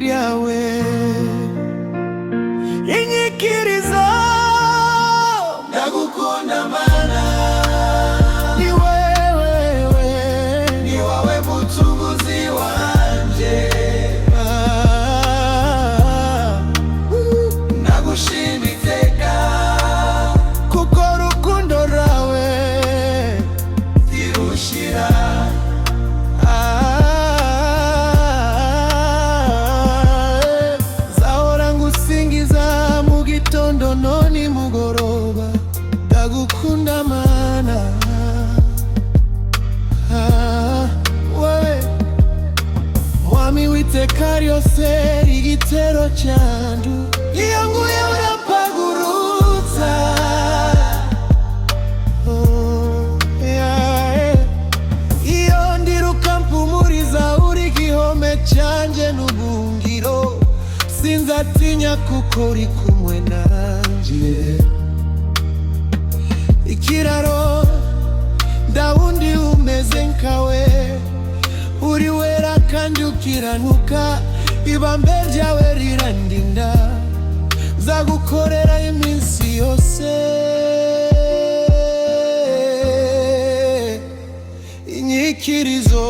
ryawe inyikirizo ndagukunda mana ni wowe mucunguzi wanje nagushima iteka kuko urukundo rwawe ntirushira zahora ngusingiza mu gitondo none mugoroba ndagukunda mana wowe mwami w'iteka ryose igitero cyandu iyo nguye urampagurutsa iyo ndiruka mpumuriza uri igihome cyanjye n'ubuhungiro sinzatinya kuko uri kumwe nanjye ikiraro ndawundi umeze nkawe uri wera kandi ukiranuka ibambe ryawe rirandinda nzagukorera iminsi yose inyikirizo